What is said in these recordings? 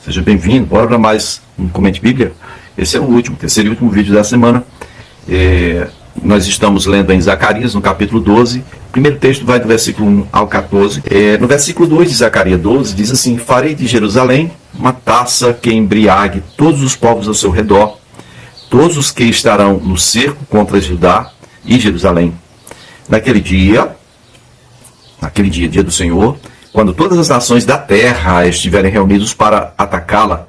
Seja bem-vindo. Bora para mais um Comente Bíblia. Esse é o último, terceiro e último vídeo da semana. Nós estamos lendo em Zacarias, no capítulo 12. O primeiro texto vai do versículo 1 ao 14. No versículo 2 de Zacarias 12, diz assim: farei de Jerusalém uma taça que embriague todos os povos ao seu redor, todos os que estarão no cerco contra Judá e Jerusalém. Naquele dia, dia do Senhor, quando todas as nações da terra estiverem reunidos para atacá-la,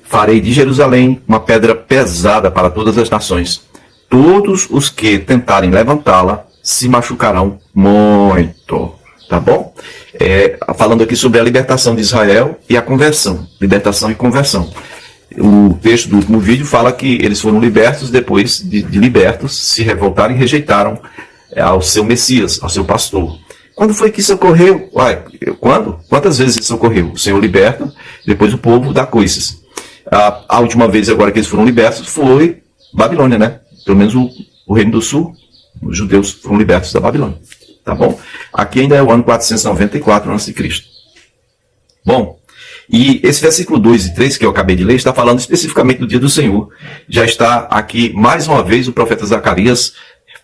farei de Jerusalém uma pedra pesada para todas as nações. Todos os que tentarem levantá-la se machucarão muito. Tá bom? Falando aqui sobre a libertação de Israel e a conversão. Libertação e conversão. O texto do último vídeo fala que eles foram libertos, depois de libertos, se revoltaram e rejeitaram ao seu Messias, ao seu pastor. Quando foi que isso ocorreu? Quando? Quantas vezes isso ocorreu? O Senhor liberta, depois o povo dá coisas. A última vez agora que eles foram libertos foi Babilônia, né? Pelo menos o Reino do Sul, os judeus foram libertos da Babilônia. Tá bom? Aqui ainda é o ano 494 a.C. Bom, e esse versículo 2 e 3 que eu acabei de ler está falando especificamente do dia do Senhor. Já está aqui mais uma vez o profeta Zacarias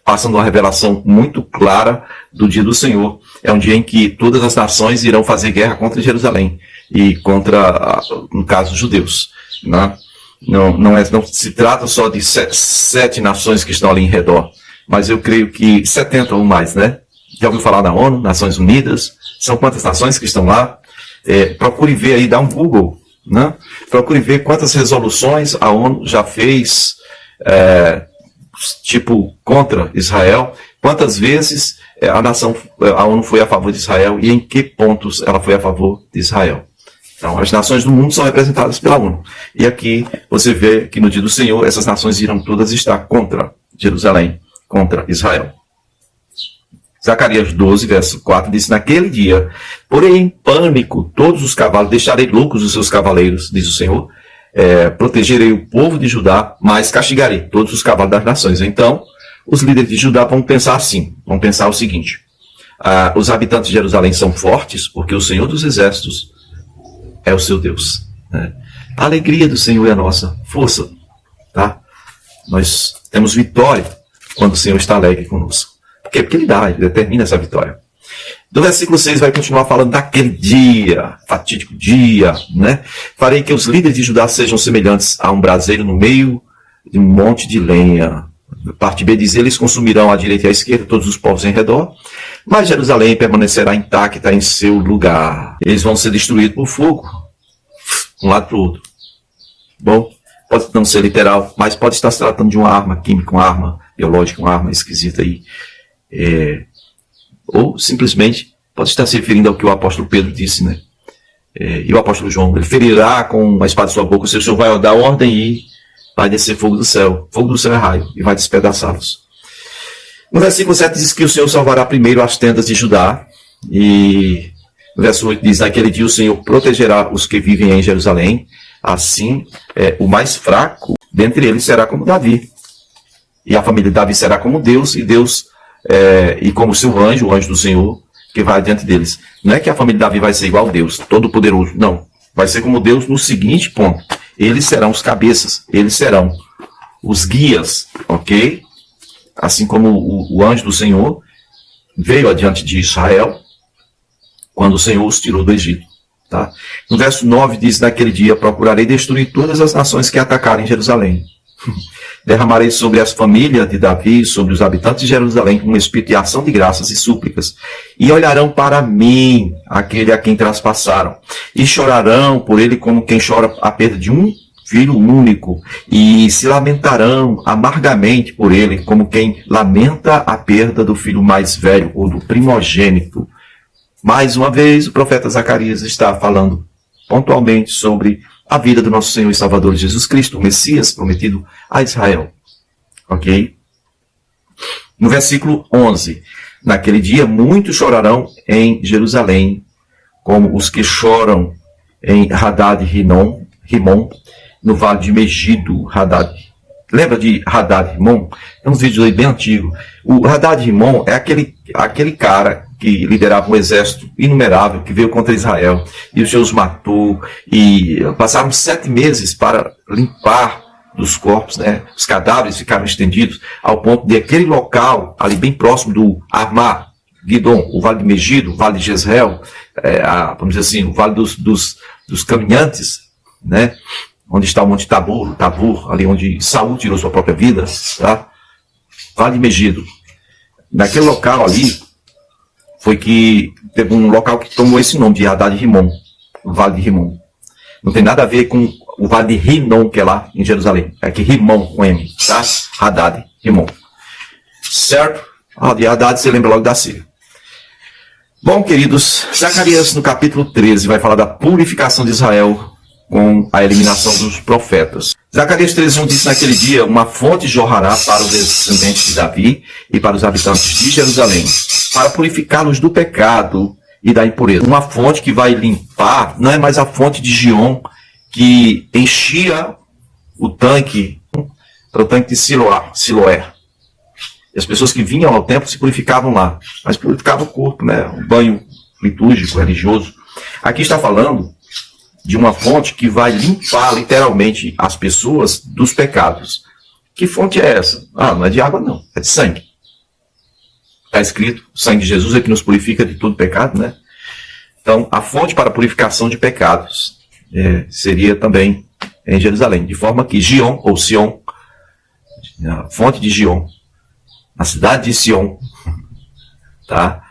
passando uma revelação muito clara do dia do Senhor. É um dia em que todas as nações irão fazer guerra contra Jerusalém e contra, no caso, os judeus. Né? Não se trata só de sete nações que estão ali em redor, mas eu creio que 70 ou mais, né? Já ouviu falar da ONU, Nações Unidas? São quantas nações que estão lá? Procure ver aí, dá um Google, né? Procure ver quantas resoluções a ONU já fez, contra Israel, quantas vezes a ONU foi a favor de Israel e em que pontos ela foi a favor de Israel. Então, as nações do mundo são representadas pela ONU. E aqui você vê que no dia do Senhor, essas nações irão todas estar contra Jerusalém, contra Israel. Zacarias 12, verso 4, diz: naquele dia, porém em pânico, todos os cavalos, deixarei loucos os seus cavaleiros, diz o Senhor, protegerei o povo de Judá, mas castigarei todos os cavalos das nações. Então, os líderes de Judá vão pensar assim, vão pensar o seguinte: os habitantes de Jerusalém são fortes, porque o Senhor dos Exércitos é o seu Deus. Né? A alegria do Senhor é a nossa força. Tá? Nós temos vitória quando o Senhor está alegre conosco. Por quê? Porque Ele determina essa vitória. Do versículo 6 vai continuar falando daquele dia, fatídico dia, né? Farei que os líderes de Judá sejam semelhantes a um braseiro no meio de um monte de lenha. Parte B diz: eles consumirão à direita e à esquerda todos os povos em redor, mas Jerusalém permanecerá intacta em seu lugar. Eles vão ser destruídos por fogo, de um lado para o outro. Bom, pode não ser literal, mas pode estar se tratando de uma arma química, uma arma biológica, uma arma esquisita aí. Ou simplesmente pode estar se referindo ao que o apóstolo Pedro disse, né? E o apóstolo João: ele ferirá com uma espada em sua boca, o Senhor vai dar ordem e vai descer fogo do céu. Fogo do céu é raio, e vai despedaçá-los. No versículo 7 diz que o Senhor salvará primeiro as tendas de Judá. E no verso 8 diz: naquele dia o Senhor protegerá os que vivem em Jerusalém. Assim, o mais fraco dentre eles será como Davi. E a família de Davi será como Deus, e como seu anjo, o anjo do Senhor, que vai adiante deles. Não é que a família de Davi vai ser igual a Deus, todo-poderoso. Não. Vai ser como Deus no seguinte ponto: eles serão os cabeças, eles serão os guias, ok? Assim como o anjo do Senhor veio adiante de Israel, quando o Senhor os tirou do Egito. Tá? No verso 9 diz: naquele dia procurarei destruir todas as nações que atacarem Jerusalém. Derramarei sobre as famílias de Davi, sobre os habitantes de Jerusalém, uma expiação de graças e súplicas. E olharão para mim, aquele a quem traspassaram, e chorarão por ele como quem chora a perda de um filho único, e se lamentarão amargamente por ele, como quem lamenta a perda do filho mais velho, ou do primogênito. Mais uma vez, o profeta Zacarias está falando pontualmente sobre a vida do nosso Senhor e Salvador Jesus Cristo, o Messias prometido a Israel. Ok? No versículo 11: naquele dia muitos chorarão em Jerusalém, como os que choram em Hadad-Rimon, no vale de Megido. Lembra de Hadad-Rimon? É um vídeo aí bem antigo. O Hadad-Rimon é aquele cara que liderava um exército inumerável que veio contra Israel e os seus matou, e passaram 7 meses para limpar dos corpos, né? Os cadáveres ficaram estendidos ao ponto de aquele local ali bem próximo do Armagedon, o Vale de Megido, o Vale de Jezreel, vamos dizer assim, o Vale dos Caminhantes, né? Onde está o Monte Tabor, ali onde Saul tirou sua própria vida, tá? Vale de Megido. Naquele local ali, foi que teve um local que tomou esse nome de Hadad Rimon, o Vale de Rimon. Não tem nada a ver com o Vale de Rinom, que é lá em Jerusalém. É aqui Rimon com M, tá? Hadad, Rimon. Certo? De Hadad você lembra logo da Síria. Bom, queridos, Zacarias no capítulo 13 vai falar da purificação de Israel com a eliminação dos profetas. Zacarias 13:1 diz: naquele dia uma fonte jorrará para os descendentes de Davi e para os habitantes de Jerusalém, para purificá-los do pecado e da impureza. Uma fonte que vai limpar, não é mais a fonte de Gion, que enchia o tanque de Siloé. E as pessoas que vinham ao templo se purificavam lá, mas purificavam o corpo, né? Um banho litúrgico, religioso. Aqui está falando de uma fonte que vai limpar literalmente as pessoas dos pecados. Que fonte é essa? Não é de água não, é de sangue. Está escrito, o sangue de Jesus é que nos purifica de todo pecado, né? Então, a fonte para a purificação de pecados seria também em Jerusalém. De forma que Gion, ou Sion, a fonte de Gion, a cidade de Sion, tá?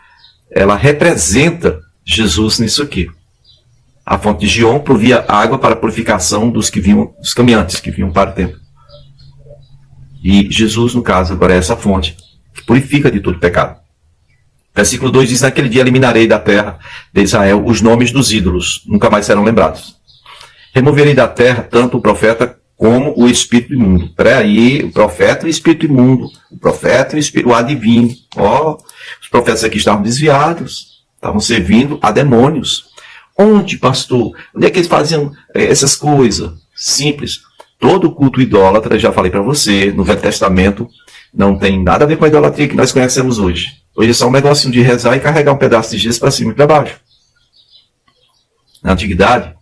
Ela representa Jesus nisso aqui. A fonte de Gion provia água para a purificação dos caminhantes que vinham para o templo. E Jesus, no caso, agora é essa fonte que purifica de todo pecado. Versículo 2 diz: naquele dia eliminarei da terra de Israel os nomes dos ídolos, nunca mais serão lembrados. Removerei da terra tanto o profeta como o espírito imundo. Peraí, o profeta e o espírito imundo. O profeta e o adivinho. Os profetas aqui estavam desviados, estavam servindo a demônios. Onde, pastor? Onde é que eles faziam essas coisas? Simples. Todo culto idólatra, já falei para você, no Velho Testamento, não tem nada a ver com a idolatria que nós conhecemos hoje. Hoje é só um negocinho de rezar e carregar um pedaço de gesso para cima e para baixo. Na antiguidade,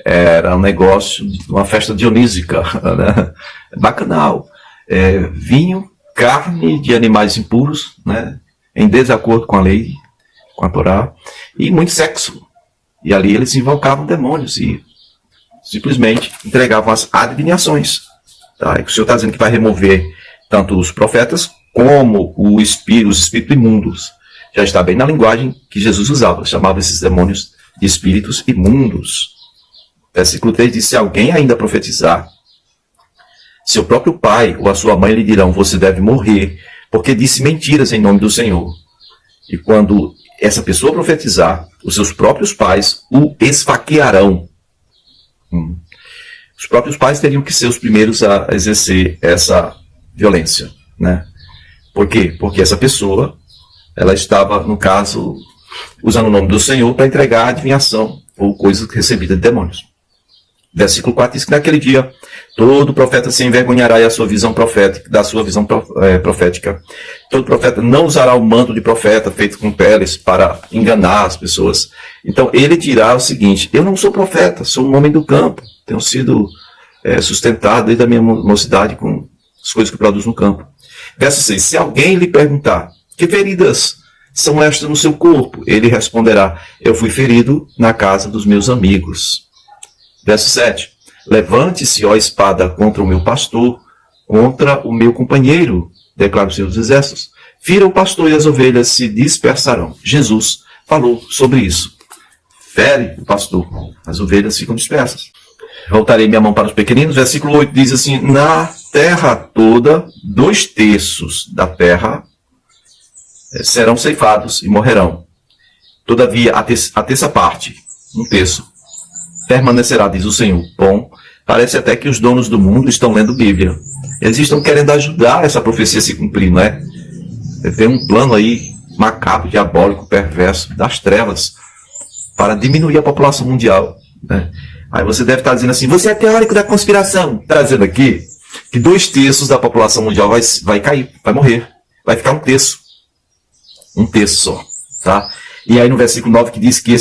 era um negócio, uma festa dionísica, né? Bacanal. Vinho, carne de animais impuros, né? Em desacordo com a lei, com a Torá, e muito sexo. E ali eles invocavam demônios e simplesmente entregavam as adivinhações. Tá? E o Senhor está dizendo que vai remover tanto os profetas como os espíritos imundos. Já está bem na linguagem que Jesus usava. Chamava esses demônios de espíritos imundos. Versículo 3 diz: se alguém ainda profetizar, seu próprio pai ou a sua mãe lhe dirão: você deve morrer, porque disse mentiras em nome do Senhor. E quando essa pessoa profetizar, os seus próprios pais o esfaquearão. Os próprios pais teriam que ser os primeiros a exercer essa violência, né? Por quê? Porque essa pessoa, ela estava, no caso, usando o nome do Senhor para entregar adivinhação ou coisas recebidas de demônios. Versículo 4 diz que naquele dia todo profeta se envergonhará da sua visão profética. Todo profeta não usará o manto de profeta feito com peles para enganar as pessoas. Então ele dirá o seguinte: eu não sou profeta, sou um homem do campo. Tenho sido sustentado desde a minha mocidade com as coisas que produzo no campo. Verso 6: se alguém lhe perguntar: que feridas são estas no seu corpo? Ele responderá: eu fui ferido na casa dos meus amigos. Verso 7: levante-se, ó espada, contra o meu pastor, contra o meu companheiro, declara o Senhor dos Exércitos. Fira o pastor e as ovelhas se dispersarão. Jesus falou sobre isso. Fere o pastor, as ovelhas ficam dispersas. Voltarei minha mão para os pequeninos. Versículo 8 diz assim: na terra toda, 2/3 da terra serão ceifados e morrerão. Todavia, a terça parte, 1/3, permanecerá, diz o Senhor. Bom, parece até que os donos do mundo estão lendo Bíblia. Eles estão querendo ajudar essa profecia a se cumprir, não é? Tem um plano aí macabro, diabólico, perverso, das trevas, para diminuir a população mundial, né? Aí você deve estar dizendo assim: você é teórico da conspiração. Está dizendo aqui que 2/3 da população mundial vai cair, vai morrer. Vai ficar 1/3. 1/3 só. tá? E aí no versículo 9 que diz que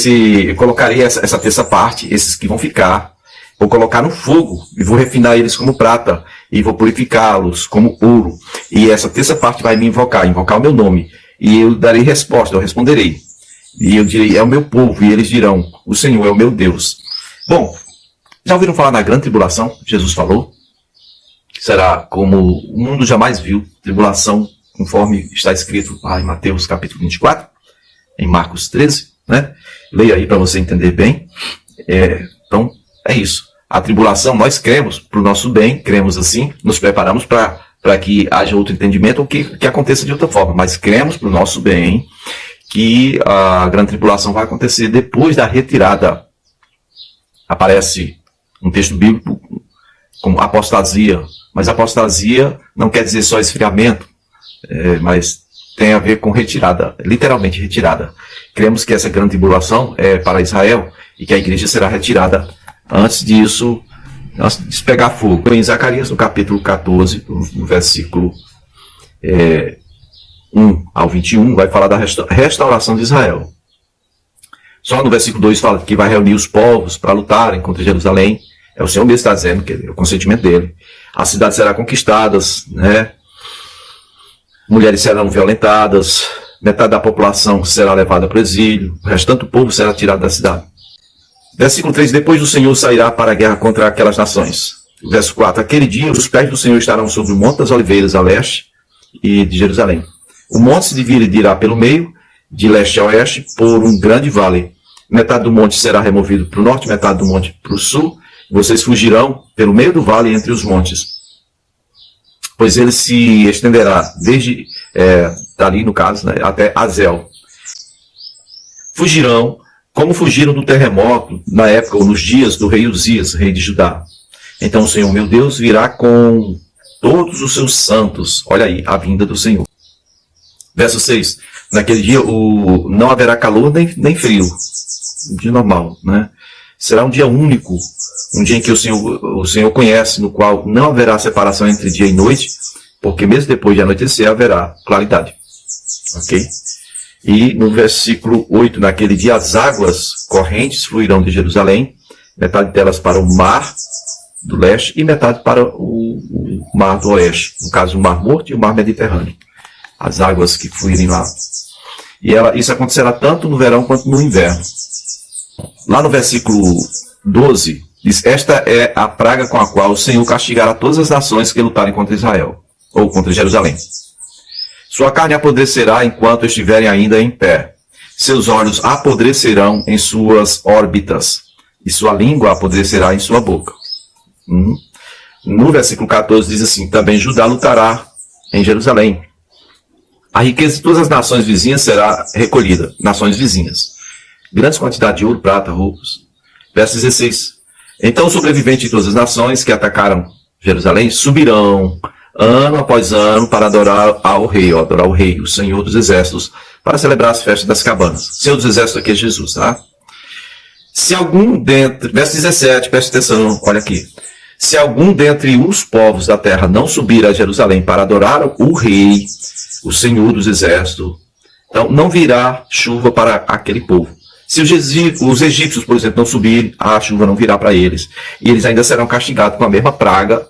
eu colocarei essa terça parte, esses que vão ficar, vou colocar no fogo e vou refinar eles como prata e vou purificá-los como ouro. E essa terça parte vai me invocar o meu nome. E eu darei resposta, eu responderei. E eu direi, é o meu povo, e eles dirão, o Senhor é o meu Deus. Bom, já ouviram falar da grande tribulação? Jesus falou. Será como o mundo jamais viu, tribulação, conforme está escrito lá em Mateus capítulo 24, em Marcos 13, né? Leia aí para você entender bem. Então, é isso. A tribulação, nós cremos para o nosso bem, cremos assim, nos preparamos para que haja outro entendimento ou que aconteça de outra forma, mas cremos para o nosso bem que a grande tribulação vai acontecer depois da retirada. Aparece um texto bíblico como apostasia, mas apostasia não quer dizer só esfriamento, mas tem a ver com retirada, literalmente retirada. Cremos que essa grande tribulação é para Israel e que a igreja será retirada antes disso, antes de pegar fogo. Em Zacarias, no capítulo 14, no versículo 1 ao 21, vai falar da restauração de Israel. Só no versículo 2 fala que vai reunir os povos para lutarem contra Jerusalém. É o Senhor mesmo está dizendo, que é o consentimento dele. A cidade será conquistada, né? Mulheres serão violentadas, metade da população será levada para o exílio, o restante do povo será tirado da cidade. Versículo 3, depois o Senhor sairá para a guerra contra aquelas nações. Verso 4, aquele dia os pés do Senhor estarão sobre o Monte das Oliveiras, a leste e de Jerusalém. O monte se dividirá pelo meio, de leste a oeste, por um grande vale. Metade do monte será removido para o norte, metade do monte para o sul. Vocês fugirão pelo meio do vale entre os montes, pois ele se estenderá desde dali, no caso, né, até Azel. Fugirão como fugiram do terremoto na época ou nos dias do rei Uzias, rei de Judá. Então o Senhor, meu Deus, virá com todos os seus santos. Olha aí, a vinda do Senhor. Verso 6. Naquele dia não haverá calor nem frio. Um dia normal, né? Será um dia único. Um dia em que o Senhor conhece, no qual não haverá separação entre dia e noite, porque mesmo depois de anoitecer haverá claridade. Ok? E no versículo 8, naquele dia as águas correntes fluirão de Jerusalém, metade delas para o mar do leste e metade para o mar do oeste. No caso, o mar Morto e o mar Mediterrâneo. As águas que fluírem lá. E isso acontecerá tanto no verão quanto no inverno. Lá no versículo 12, diz, esta é a praga com a qual o Senhor castigará todas as nações que lutarem contra Israel, ou contra Jerusalém. Sua carne apodrecerá enquanto estiverem ainda em pé. Seus olhos apodrecerão em suas órbitas, e sua língua apodrecerá em sua boca. No versículo 14 diz assim, também Judá lutará em Jerusalém. A riqueza de todas as nações vizinhas será recolhida, nações vizinhas. Grandes quantidades de ouro, prata, roupas. Verso 16. Então os sobreviventes de todas as nações que atacaram Jerusalém subirão ano após ano para adorar ao rei, o Senhor dos Exércitos, para celebrar as festas das cabanas. Senhor dos Exércitos aqui é Jesus, tá? Se algum dentre, verso 17, preste atenção, olha aqui. Se algum dentre os povos da terra não subir a Jerusalém para adorar o rei, o Senhor dos Exércitos, então não virá chuva para aquele povo. Se os egípcios, por exemplo, não subirem, a chuva não virá para eles. E eles ainda serão castigados com a mesma praga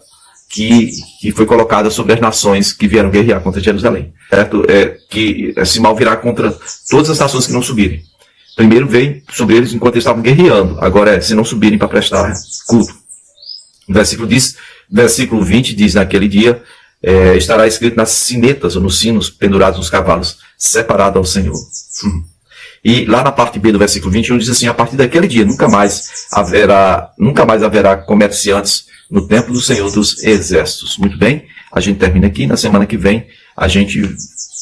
que foi colocada sobre as nações que vieram guerrear contra Jerusalém. Certo? Que esse mal virá contra todas as nações que não subirem. Primeiro veio sobre eles enquanto eles estavam guerreando. Agora se não subirem para prestar culto. O versículo 20 diz, naquele dia, estará escrito nas sinetas ou nos sinos pendurados nos cavalos, separado ao Senhor. E lá na parte B do versículo 21 diz assim, a partir daquele dia nunca mais haverá comerciantes no templo do Senhor dos Exércitos. Muito bem, a gente termina aqui, na semana que vem a gente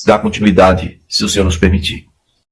dá continuidade, se o Senhor nos permitir.